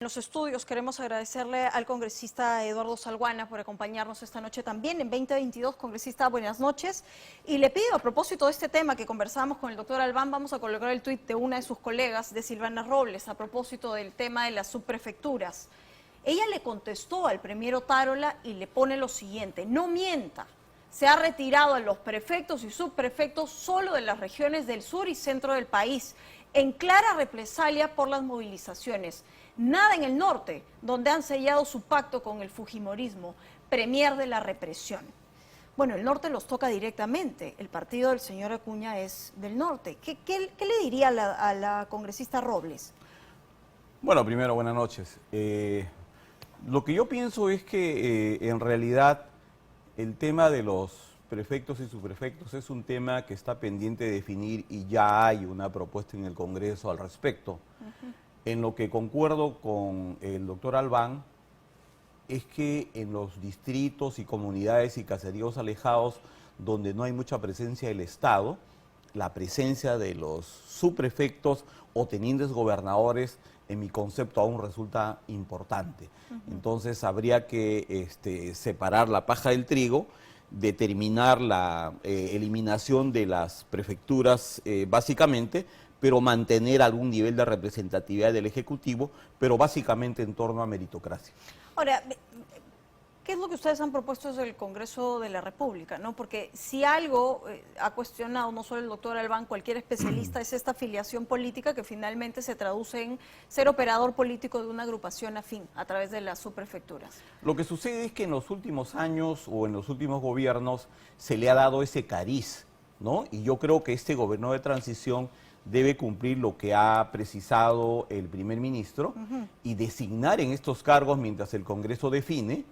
En los estudios queremos agradecerle al congresista Eduardo Salguana por acompañarnos esta noche también en 2022. Congresista, buenas noches. Y le pido, a propósito de este tema que conversamos con el doctor Albán, vamos a colocar el tuit de una de sus colegas, de Silvana Robles, a propósito del tema de las subprefecturas. Ella le contestó al premier Otárola y le pone lo siguiente: no mienta, se ha retirado a los prefectos y subprefectos solo de las regiones del sur y centro del país, en clara represalia por las movilizaciones. Nada en el norte, donde han sellado su pacto con el fujimorismo, premier de la represión. Bueno, el norte los toca directamente. El partido del señor Acuña es del norte. ¿Qué le diría a la congresista Robles? Bueno, primero, buenas noches. Lo que yo pienso es que en realidad el tema de los prefectos y subprefectos es un tema que está pendiente de definir y ya hay una propuesta en el Congreso al respecto. En lo que concuerdo con el doctor Albán es que en los distritos y comunidades y caseríos alejados donde no hay mucha presencia del Estado, la presencia de los subprefectos o tenientes gobernadores, en mi concepto, aún resulta importante. Entonces habría que separar la paja del trigo, determinar la eliminación de las prefecturas básicamente, pero mantener algún nivel de representatividad del Ejecutivo, pero básicamente en torno a meritocracia. Ahora, ¿qué es lo que ustedes han propuesto desde el Congreso de la República? ¿No? Porque si algo ha cuestionado no solo el doctor Albán, cualquier especialista, es esta afiliación política que finalmente se traduce en ser operador político de una agrupación afín a través de las subprefecturas. Lo que sucede es que en los últimos años o en los últimos gobiernos se le ha dado ese cariz, ¿no? Y yo creo que este gobierno de transición debe cumplir lo que ha precisado el primer ministro y designar en estos cargos, mientras el Congreso define,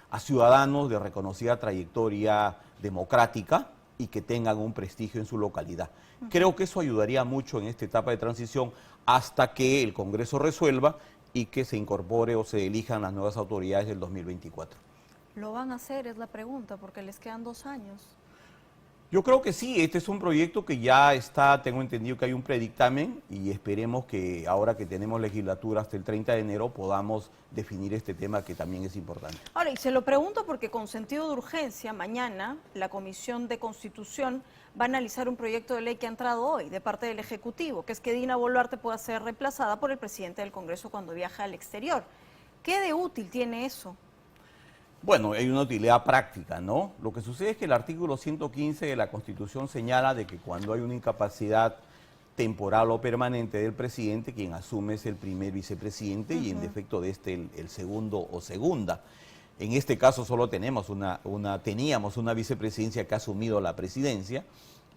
a ciudadanos de reconocida trayectoria democrática y que tengan un prestigio en su localidad. Creo que eso ayudaría mucho en esta etapa de transición hasta que el Congreso resuelva y que se incorpore o se elijan las nuevas autoridades del 2024. ¿Lo van a hacer? Es la pregunta, porque les quedan 2 años. Yo creo que sí, este es un proyecto que ya está, tengo entendido que hay un predictamen y esperemos que ahora que tenemos legislatura hasta el 30 de enero podamos definir este tema que también es importante. Ahora, y se lo pregunto porque con sentido de urgencia, mañana la Comisión de Constitución va a analizar un proyecto de ley que ha entrado hoy de parte del Ejecutivo, que es que Dina Boluarte pueda ser reemplazada por el presidente del Congreso cuando viaja al exterior. ¿Qué de útil tiene eso? Bueno, hay una utilidad práctica, ¿no? Lo que sucede es que el artículo 115 de la Constitución señala de que cuando hay una incapacidad temporal o permanente del presidente, quien asume es el primer vicepresidente y en defecto de este el segundo o segunda. En este caso solo teníamos una vicepresidencia que ha asumido la presidencia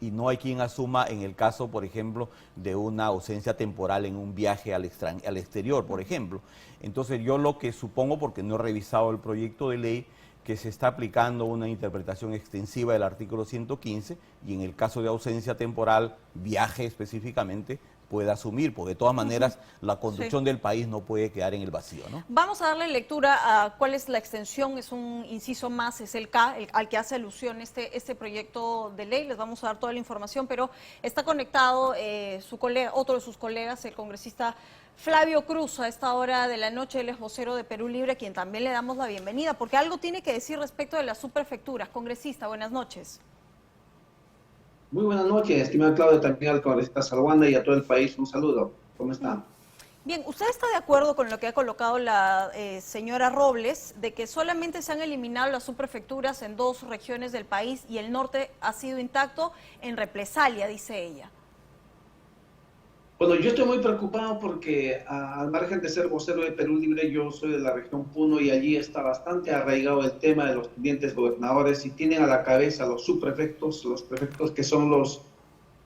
y no hay quien asuma en el caso, por ejemplo, de una ausencia temporal en un viaje al exterior, por ejemplo. Entonces yo lo que supongo, porque no he revisado el proyecto de ley, que se está aplicando una interpretación extensiva del artículo 115 y en el caso de ausencia temporal, viaje específicamente, puede asumir, porque de todas maneras la conducción del país no puede quedar en el vacío, ¿no? Vamos a darle lectura a cuál es la extensión, es un inciso más, es el K, al que hace alusión este proyecto de ley. Les vamos a dar toda la información, pero está conectado otro de sus colegas, el congresista Flavio Cruz, a esta hora de la noche. Él es vocero de Perú Libre, a quien también le damos la bienvenida, porque algo tiene que decir respecto de las subprefecturas. Congresista, buenas noches. Muy buenas noches, estimado Claudio, también al congresista Salguana y a todo el país. Un saludo. ¿Cómo está? Bien, ¿usted está de acuerdo con lo que ha colocado la señora Robles, de que solamente se han eliminado las subprefecturas en 2 regiones del país y el norte ha sido intacto en represalia, dice ella? Bueno, yo estoy muy preocupado porque al margen de ser vocero de Perú Libre, yo soy de la región Puno y allí está bastante arraigado el tema de los tenientes gobernadores y tienen a la cabeza los subprefectos, los prefectos que son los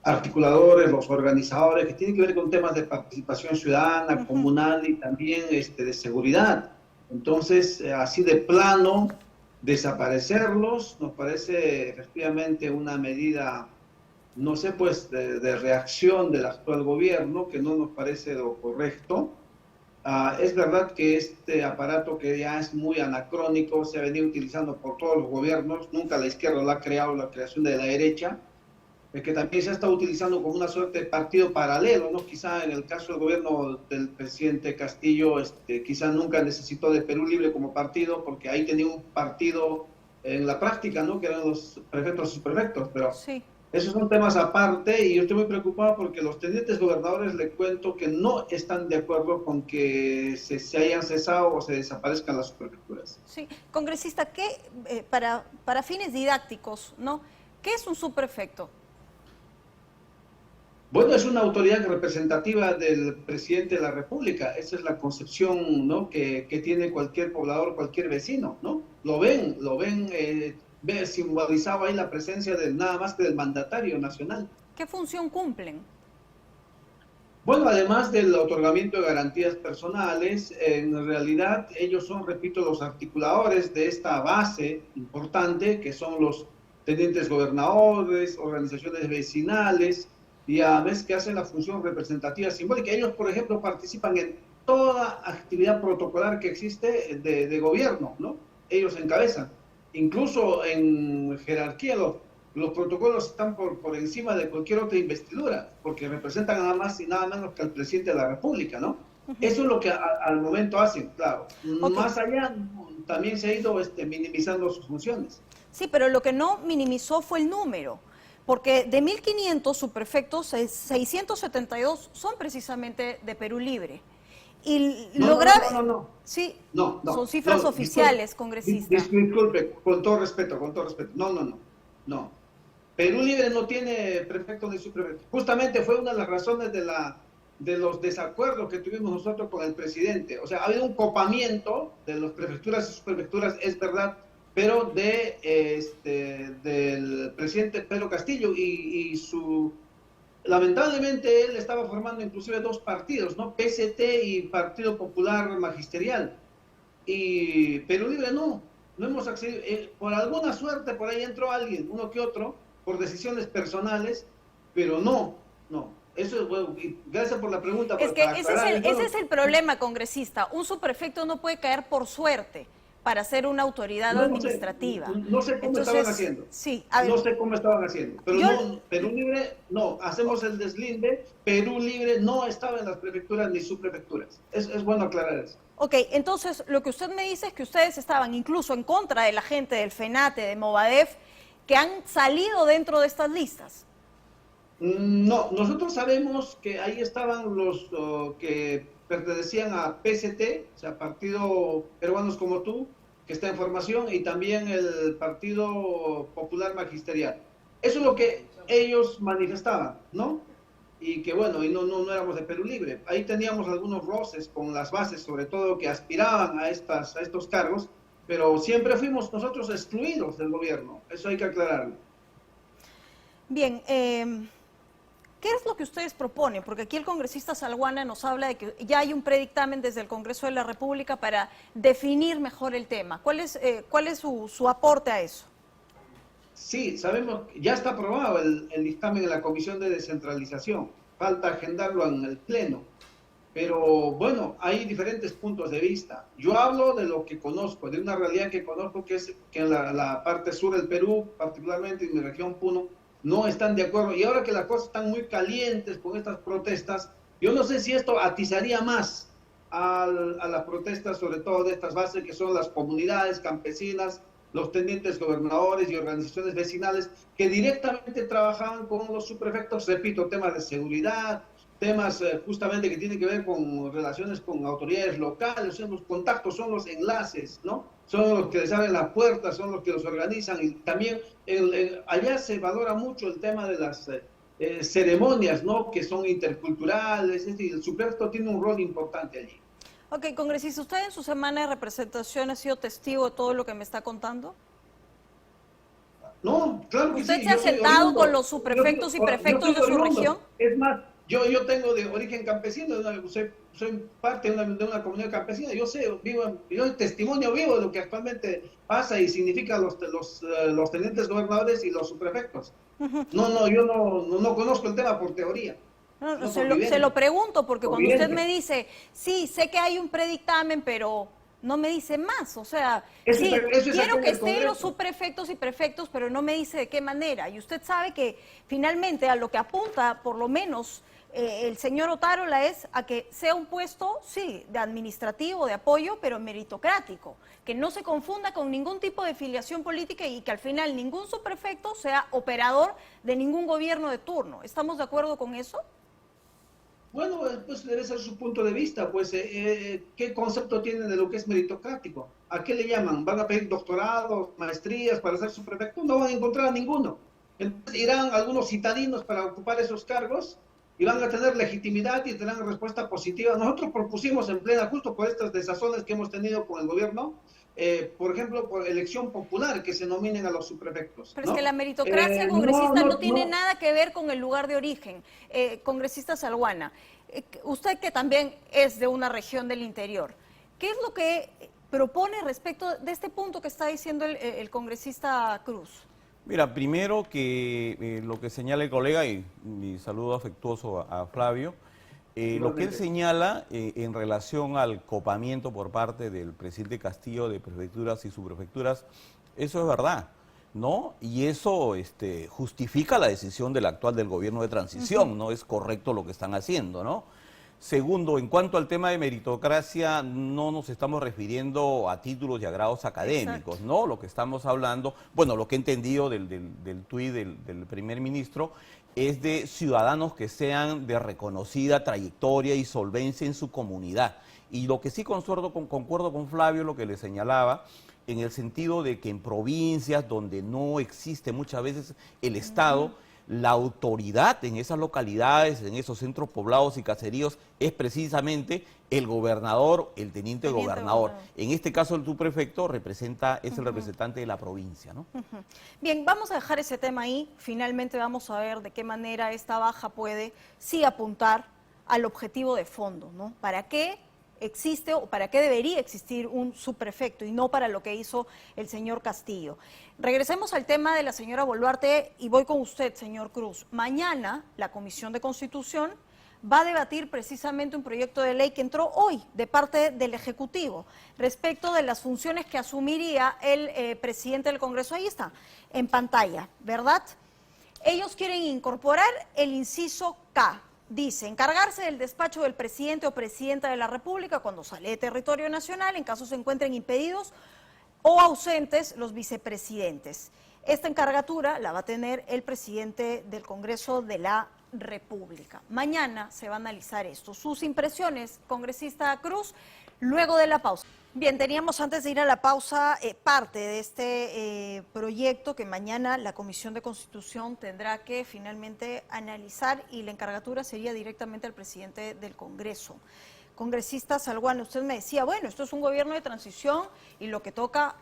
articuladores, los organizadores, que tienen que ver con temas de participación ciudadana, comunal y también de seguridad. Entonces, así de plano, desaparecerlos nos parece efectivamente una medida, no sé, pues de reacción del actual gobierno, que no nos parece lo correcto. Es verdad que este aparato, que ya es muy anacrónico, se ha venido utilizando por todos los gobiernos, nunca la izquierda lo ha creado, la creación de la derecha, que también se ha estado utilizando como una suerte de partido paralelo, ¿no? Quizá en el caso del gobierno del presidente Castillo, quizá nunca necesitó de Perú Libre como partido, porque ahí tenía un partido en la práctica, ¿no? Que eran los prefectos y subprefectos, pero Sí. esos son temas aparte y yo estoy muy preocupado porque los tenientes gobernadores le cuento que no están de acuerdo con que se hayan cesado o se desaparezcan las subprefecturas. Sí, congresista, para fines didácticos, ¿no? ¿Qué es un subprefecto? Bueno, es una autoridad representativa del presidente de la República. Esa es la concepción, ¿no? que tiene cualquier poblador, cualquier vecino, ¿no? Lo ven, ve simbolizado ahí la presencia de nada más que del mandatario nacional. ¿Qué función cumplen? Bueno, además del otorgamiento de garantías personales, en realidad ellos son, repito, los articuladores de esta base importante, que son los tenientes gobernadores, organizaciones vecinales, y a veces que hacen la función representativa simbólica. Ellos, por ejemplo, participan en toda actividad protocolar que existe de gobierno, ¿no? Ellos encabezan. Incluso en jerarquía, los protocolos están por encima de cualquier otra investidura, porque representan nada más y nada menos que al presidente de la República, ¿no? Eso es lo que al momento hacen, claro. Okay. Más allá, también se ha ido minimizando sus funciones. Sí, pero lo que no minimizó fue el número, porque de 1.500 subprefectos, 672 son precisamente de Perú Libre. Y lo grave... No. Sí, No, son cifras oficiales, disculpe, congresista. Disculpe, con todo respeto. No. Perú Libre no tiene prefecto ni subprefecto. Justamente fue una de las razones de los desacuerdos que tuvimos nosotros con el presidente. O sea, ha habido un copamiento de las prefecturas y subprefecturas, es verdad, pero del presidente Pedro Castillo y su... Lamentablemente él estaba formando inclusive dos partidos, ¿no? PST y Partido Popular Magisterial. Y Perú Libre no hemos accedido. Por alguna suerte por ahí entró alguien, uno que otro, por decisiones personales, pero no. Eso es bueno, y gracias por la pregunta. Es que ese es el problema, congresista. Un subprefecto no puede caer por suerte para ser una autoridad administrativa. No sé cómo estaban haciendo. Sí, no sé cómo estaban haciendo. Pero Perú Libre, no. Hacemos el deslinde. Perú Libre no estaba en las prefecturas ni subprefecturas. Es bueno aclarar eso. Ok, entonces lo que usted me dice es que ustedes estaban incluso en contra de la gente del FENATE, de Movadef, que han salido dentro de estas listas. No, nosotros sabemos que ahí estaban los que pertenecían a PST, o sea, Partido Peruanos como Tú, que está en formación, y también el Partido Popular Magisterial. Eso es lo que ellos manifestaban, ¿no? Y que bueno, y no éramos de Perú Libre. Ahí teníamos algunos roces con las bases, sobre todo, que aspiraban a estos cargos, pero siempre fuimos nosotros excluidos del gobierno. Eso hay que aclararlo. Bien, ¿qué es lo que ustedes proponen? Porque aquí el congresista Salguana nos habla de que ya hay un predictamen desde el Congreso de la República para definir mejor el tema. ¿Cuál es su aporte a eso? Sí, sabemos, ya está aprobado el dictamen en la Comisión de Descentralización. Falta agendarlo en el Pleno. Pero bueno, hay diferentes puntos de vista. Yo hablo de lo que conozco, de una realidad que conozco, que es que en la parte sur del Perú, particularmente en mi región Puno, no están de acuerdo. Y ahora que las cosas están muy calientes con estas protestas, yo no sé si esto atizaría más a las protestas, sobre todo de estas bases que son las comunidades campesinas, los tenientes gobernadores y organizaciones vecinales que directamente trabajaban con los subprefectos, repito, temas de seguridad, temas justamente que tienen que ver con relaciones con autoridades locales, o sea, los contactos son los enlaces, ¿no? Son los que les abren la puerta, son los que los organizan, y también allá se valora mucho el tema de las ceremonias, ¿no? Que son interculturales, es decir, el subprefecto tiene un rol importante allí. Ok, congresista, ¿usted en su semana de representación ha sido testigo de todo lo que me está contando? No, claro que sí. ¿Usted se ha sentado con los subprefectos y prefectos de su región? Es más, yo tengo de origen campesino, soy parte de una comunidad campesina, yo sé, yo testimonio vivo de lo que actualmente pasa y significa los tenientes gobernadores y los subprefectos. Yo no conozco el tema por teoría. Se lo pregunto porque cuando usted me dice, sí, sé que hay un predictamen, pero No me dice más, o sea, Eso sí, es quiero aquí en que el estén los Congreso. subprefectos y prefectos, pero no me dice de qué manera. Y usted sabe que finalmente a lo que apunta, por lo menos, el señor Otárola es a que sea un puesto, sí, de administrativo, de apoyo, pero meritocrático, que no se confunda con ningún tipo de filiación política y que al final ningún subprefecto sea operador de ningún gobierno de turno. ¿Estamos de acuerdo con eso? Bueno, pues debe ser su punto de vista, pues, ¿qué concepto tienen de lo que es meritocrático? ¿A qué le llaman? ¿Van a pedir doctorados, maestrías para ser su prefecto? No van a encontrar ninguno. Entonces irán algunos citadinos para ocupar esos cargos y van a tener legitimidad y tendrán respuesta positiva. Nosotros propusimos en plena, justo por estas desazones que hemos tenido con el gobierno, por ejemplo, por elección popular, que se nominen a los subprefectos, Pero es que la ¿no? meritocracia congresista no tiene nada que ver con el lugar de origen. Congresista Salguana, usted que también es de una región del interior, ¿qué es lo que propone respecto de este punto que está diciendo el congresista Cruz? Mira, primero que lo que señala el colega, y mi saludo afectuoso a Flavio, lo que él señala en relación al copamiento por parte del presidente Castillo de prefecturas y subprefecturas, eso es verdad, ¿no? Y eso justifica la decisión del actual del gobierno de transición, ¿no? Es correcto lo que están haciendo, ¿no? Segundo, en cuanto al tema de meritocracia, no nos estamos refiriendo a títulos y a grados académicos, Exacto. ¿no? Lo que estamos hablando, bueno, lo que he entendido del tuit del primer ministro es de ciudadanos que sean de reconocida trayectoria y solvencia en su comunidad. Y lo que sí concuerdo con Flavio, lo que le señalaba, en el sentido de que en provincias donde no existe muchas veces el Estado, la autoridad en esas localidades, en esos centros poblados y caseríos, es precisamente el gobernador, el teniente gobernador. En este caso, el subprefecto es el representante de la provincia, ¿no? Bien, vamos a dejar ese tema ahí. Finalmente vamos a ver de qué manera esta baja puede sí apuntar al objetivo de fondo, ¿no? ¿Para qué existe o para qué debería existir un subprefecto y no para lo que hizo el señor Castillo? Regresemos al tema de la señora Boluarte y voy con usted, señor Cruz. Mañana la Comisión de Constitución va a debatir precisamente un proyecto de ley que entró hoy de parte del Ejecutivo respecto de las funciones que asumiría el presidente del Congreso. Ahí está, en pantalla, ¿verdad? Ellos quieren incorporar el inciso K. Dice, encargarse del despacho del presidente o presidenta de la República cuando sale de territorio nacional, en caso se encuentren impedidos o ausentes los vicepresidentes. Esta encargatura la va a tener el presidente del Congreso de la República. Mañana se va a analizar esto. Sus impresiones, congresista Cruz, luego de la pausa. Bien, teníamos antes de ir a la pausa parte de este proyecto que mañana la Comisión de Constitución tendrá que finalmente analizar y la encargatura sería directamente al presidente del Congreso. Congresista Salguano, usted me decía, bueno, esto es un gobierno de transición y lo que toca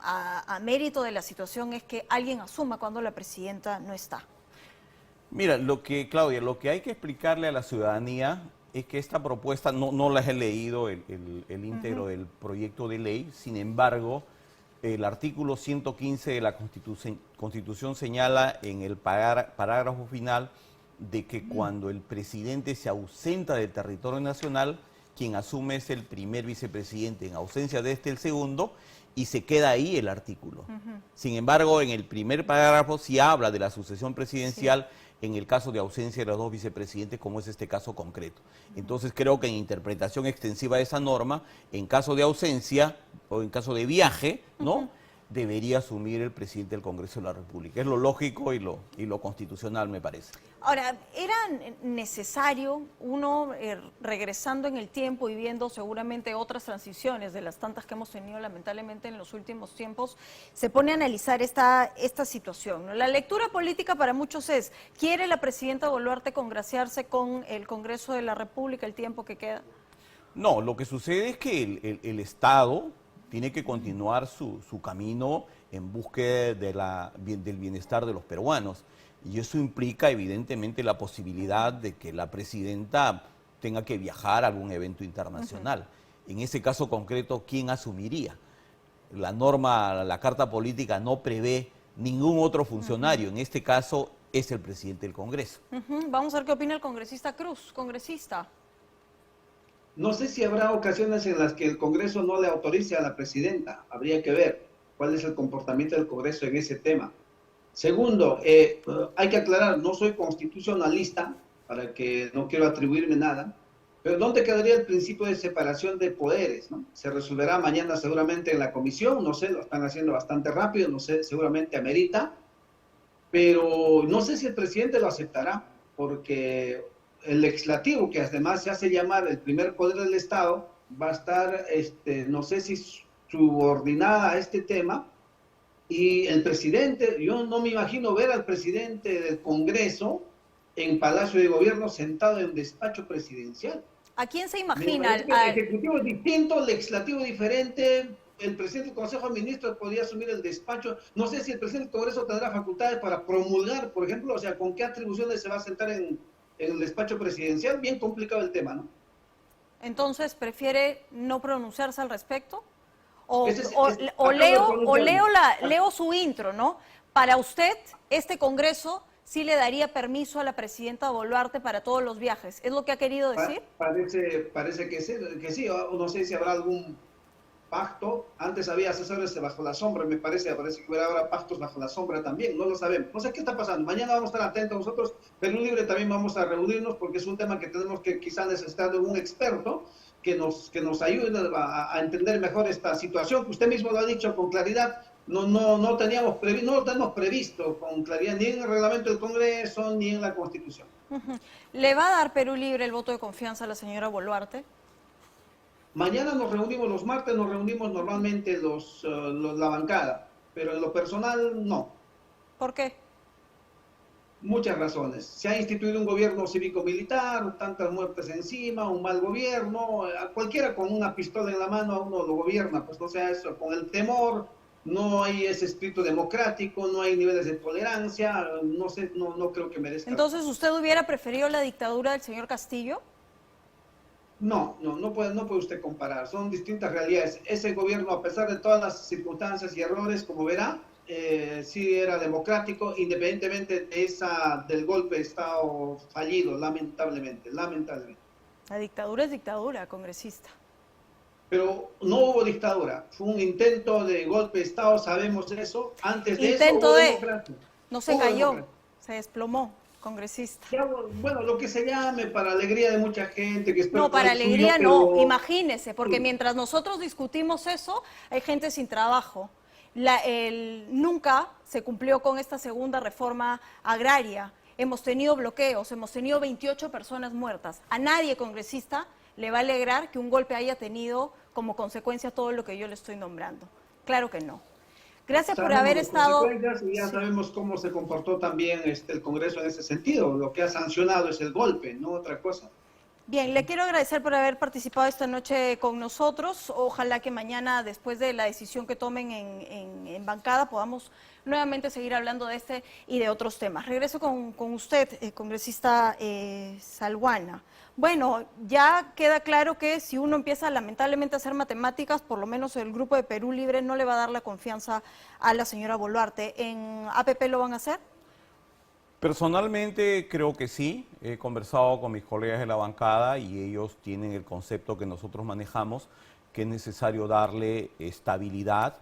a mérito de la situación es que alguien asuma cuando la presidenta no está. Mira, Claudia, lo que hay que explicarle a la ciudadanía es que esta propuesta, no las he leído el íntegro del proyecto de ley, sin embargo, el artículo 115 de la Constitución señala en el parágrafo final de que cuando el presidente se ausenta del territorio nacional, quien asume es el primer vicepresidente, en ausencia de el segundo, y se queda ahí el artículo. Sin embargo, en el primer parágrafo sí habla de la sucesión presidencial en el caso de ausencia de los dos vicepresidentes, como es este caso concreto. Entonces creo que en interpretación extensiva de esa norma, en caso de ausencia o en caso de viaje, ¿no? Debería asumir el presidente del Congreso de la República. Es lo lógico y lo constitucional, me parece. Ahora, ¿era necesario uno, regresando en el tiempo y viendo seguramente otras transiciones de las tantas que hemos tenido lamentablemente en los últimos tiempos, se pone a analizar esta situación, ¿no? La lectura política para muchos es, ¿quiere la presidenta Boluarte congraciarse con el Congreso de la República el tiempo que queda? No, lo que sucede es que el Estado tiene que continuar su camino en búsqueda del bienestar de los peruanos. Y eso implica evidentemente la posibilidad de que la presidenta tenga que viajar a algún evento internacional. En ese caso concreto, ¿quién asumiría? La norma, la Carta Política no prevé ningún otro funcionario. En este caso es el presidente del Congreso. Vamos a ver qué opina el congresista Cruz. Congresista. No sé si habrá ocasiones en las que el Congreso no le autorice a la presidenta. Habría que ver cuál es el comportamiento del Congreso en ese tema. Segundo, hay que aclarar, no soy constitucionalista, para que no quiero atribuirme nada, pero ¿dónde quedaría el principio de separación de poderes? ¿No? Se resolverá mañana seguramente en la comisión, no sé, lo están haciendo bastante rápido, no sé, seguramente amerita, pero no sé si el presidente lo aceptará, porque el legislativo, que además se hace llamar el primer poder del Estado, va a estar, no sé si subordinada a este tema, y el presidente, yo no me imagino ver al presidente del Congreso en Palacio de Gobierno sentado en despacho presidencial. ¿A quién se Me imagina? parece que el Ejecutivo es distinto, el Legislativo diferente, el presidente del Consejo de Ministros podría asumir el despacho. No sé si el presidente del Congreso tendrá facultades para promulgar, por ejemplo, o sea, con qué atribuciones se va a sentar en el despacho presidencial. Bien complicado el tema, ¿no? Entonces, ¿prefiere no pronunciarse al respecto? O, Ese es, o- es, o acabo de leo, o pronunciarme. leo su intro, ¿no? Para usted, este Congreso sí le daría permiso a la presidenta Boluarte para todos los viajes. ¿Es lo que ha querido decir? Parece que sí, o no sé si habrá algún pacto. Antes había asesores bajo la sombra, parece que hubiera ahora pactos bajo la sombra también, no lo sabemos. No sé qué está pasando. Mañana vamos a estar atentos nosotros. Perú Libre también vamos a reunirnos porque es un tema que tenemos que quizá necesitar de un experto que nos ayude a entender mejor esta situación, que usted mismo lo ha dicho con claridad. No teníamos no lo tenemos previsto con claridad ni en el reglamento del Congreso ni en la Constitución. Ujú. ¿Le va a dar Perú Libre el voto de confianza a la señora Boluarte? Mañana nos reunimos, los martes nos reunimos normalmente la bancada, pero en lo personal no. ¿Por qué? Muchas razones. Se ha instituido un gobierno cívico-militar, tantas muertes encima, un mal gobierno, a cualquiera con una pistola en la mano a uno lo gobierna, pues no sea eso, con el temor, no hay ese espíritu democrático, no hay niveles de tolerancia, no sé, no creo que merezca. Entonces, ¿usted hubiera preferido la dictadura del señor Castillo? No puede usted comparar, son distintas realidades. Ese gobierno, a pesar de todas las circunstancias y errores, como verá, sí era democrático, independientemente del golpe de Estado fallido, lamentablemente. La dictadura es dictadura, congresista. Pero no hubo dictadura, fue un intento de golpe de Estado, sabemos eso. Antes de eso Intento hubo de... democracia. No se Hubo cayó, democracia. se desplomó, congresista. Ya, bueno, lo que se llame para alegría de mucha gente, que espero No, que no para es suyo, alegría no, pero imagínese, porque mientras nosotros discutimos eso, hay gente sin trabajo. Nunca se cumplió con esta segunda reforma agraria. Hemos tenido bloqueos, hemos tenido 28 personas muertas. A nadie, congresista, le va a alegrar que un golpe haya tenido como consecuencia todo lo que yo le estoy nombrando. Claro que no. Gracias por sabemos haber las estado... consecuencias y ya sabemos cómo se comportó también el Congreso en ese sentido. Lo que ha sancionado es el golpe, no otra cosa. Bien, le quiero agradecer por haber participado esta noche con nosotros. Ojalá que mañana, después de la decisión que tomen en bancada, podamos nuevamente seguir hablando de este y de otros temas. Regreso con usted, congresista Salguana. Bueno, ya queda claro que si uno empieza lamentablemente a hacer matemáticas, por lo menos el grupo de Perú Libre no le va a dar la confianza a la señora Boluarte. ¿En APP lo van a hacer? Personalmente creo que sí, he conversado con mis colegas de la bancada y ellos tienen el concepto que nosotros manejamos, que es necesario darle estabilidad,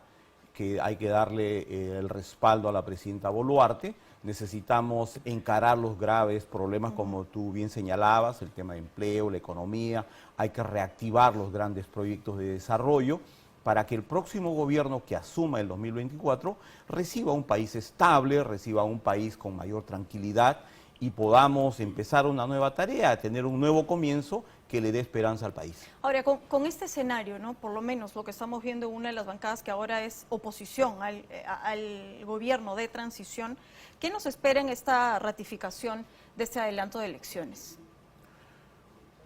que hay que darle el respaldo a la presidenta Boluarte. Necesitamos encarar los graves problemas como tú bien señalabas, el tema de empleo, la economía, hay que reactivar los grandes proyectos de desarrollo para que el próximo gobierno que asuma el 2024 reciba un país estable, reciba un país con mayor tranquilidad y podamos empezar una nueva tarea, tener un nuevo comienzo que le dé esperanza al país. Ahora, con este escenario, ¿no? Por lo menos lo que estamos viendo en una de las bancadas que ahora es oposición al gobierno de transición, ¿qué nos espera en esta ratificación de este adelanto de elecciones?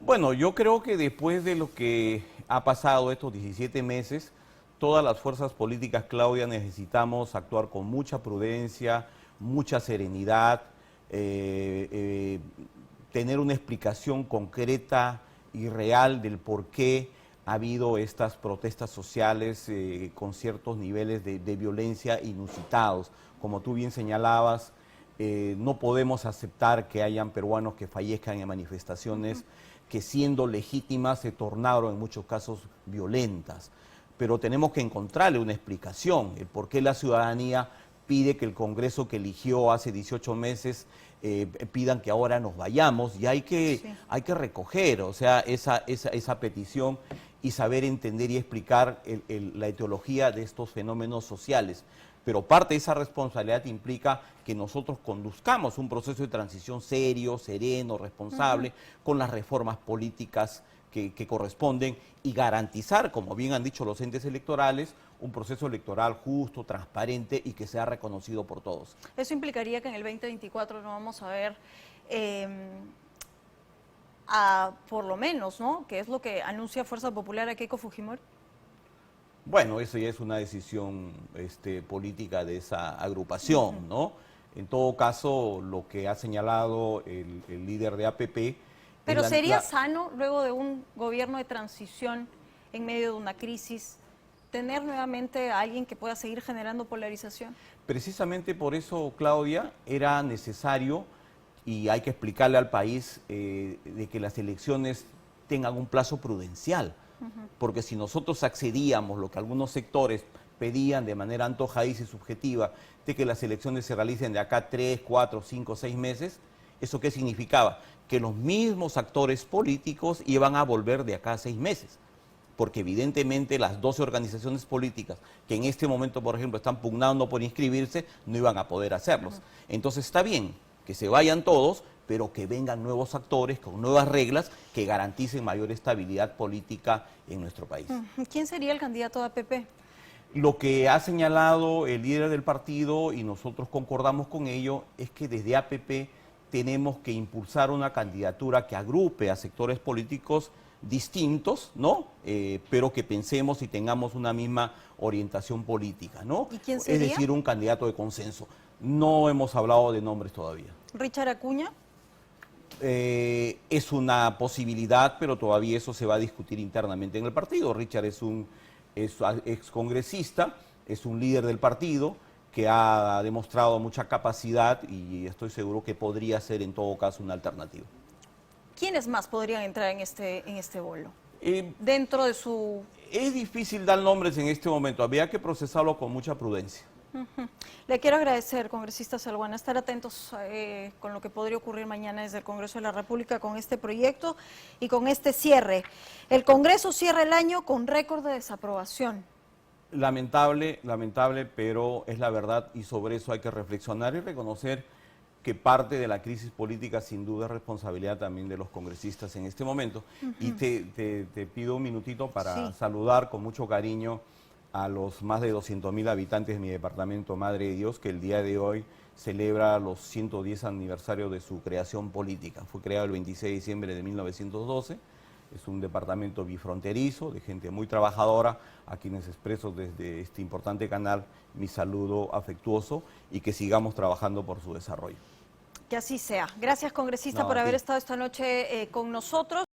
Bueno, yo creo que después de lo que ha pasado estos 17 meses, todas las fuerzas políticas, Claudia, necesitamos actuar con mucha prudencia, mucha serenidad, tener una explicación concreta y real del por qué ha habido estas protestas sociales con ciertos niveles de violencia inusitados. Como tú bien señalabas, no podemos aceptar que hayan peruanos que fallezcan en manifestaciones que siendo legítimas se tornaron en muchos casos violentas. Pero tenemos que encontrarle una explicación, el por qué la ciudadanía pide que el Congreso que eligió hace 18 meses pidan que ahora nos vayamos, y hay que recoger, o sea, esa petición y saber entender y explicar la etiología de estos fenómenos sociales. Pero parte de esa responsabilidad implica que nosotros conduzcamos un proceso de transición serio, sereno, responsable, con las reformas políticas que corresponden, y garantizar, como bien han dicho los entes electorales, un proceso electoral justo, transparente y que sea reconocido por todos. Eso implicaría que en el 2024 no vamos a ver, por lo menos, ¿no?, que es lo que anuncia Fuerza Popular a Keiko Fujimori. Bueno, eso ya es una decisión política de esa agrupación, ¿no? En todo caso, lo que ha señalado el líder de APP... Pero ¿sería sano, luego de un gobierno de transición, en medio de una crisis, tener nuevamente a alguien que pueda seguir generando polarización? Precisamente por eso, Claudia, era necesario, y hay que explicarle al país, de que las elecciones tengan un plazo prudencial. Porque si nosotros accedíamos, lo que algunos sectores pedían de manera antojadiza y subjetiva, de que las elecciones se realicen de acá 3, 4, 5, 6 meses, ¿eso qué significaba? Que los mismos actores políticos iban a volver de acá a 6 meses. Porque evidentemente las 12 organizaciones políticas que en este momento, por ejemplo, están pugnando por inscribirse, no iban a poder hacerlos. Entonces está bien que se vayan todos, pero que vengan nuevos actores con nuevas reglas que garanticen mayor estabilidad política en nuestro país. ¿Quién sería el candidato de APP? Lo que ha señalado el líder del partido, y nosotros concordamos con ello, es que desde APP tenemos que impulsar una candidatura que agrupe a sectores políticos distintos, ¿no? Pero que pensemos y tengamos una misma orientación política, ¿no? ¿Y quién sería? Es decir, un candidato de consenso. No hemos hablado de nombres todavía. ¿Richard Acuña? Es una posibilidad, pero todavía eso se va a discutir internamente en el partido. Richard es un excongresista, es un líder del partido que ha demostrado mucha capacidad, y estoy seguro que podría ser en todo caso una alternativa. ¿Quiénes más podrían entrar en este bolo? Dentro de su... Es difícil dar nombres en este momento, habría que procesarlo con mucha prudencia. Le quiero agradecer, congresista Salguana, estar atentos con lo que podría ocurrir mañana desde el Congreso de la República con este proyecto y con este cierre. El Congreso cierra el año con récord de desaprobación. Lamentable, pero es la verdad, y sobre eso hay que reflexionar y reconocer que parte de la crisis política sin duda es responsabilidad también de los congresistas en este momento. Y te pido un minutito para saludar con mucho cariño a los más de 200.000 habitantes de mi departamento Madre de Dios, que el día de hoy celebra los 110 aniversarios de su creación política. Fue creado el 26 de diciembre de 1912, es un departamento bifronterizo, de gente muy trabajadora, a quienes expreso desde este importante canal mi saludo afectuoso, y que sigamos trabajando por su desarrollo. Que así sea. Gracias, congresista, por haber estado esta noche con nosotros.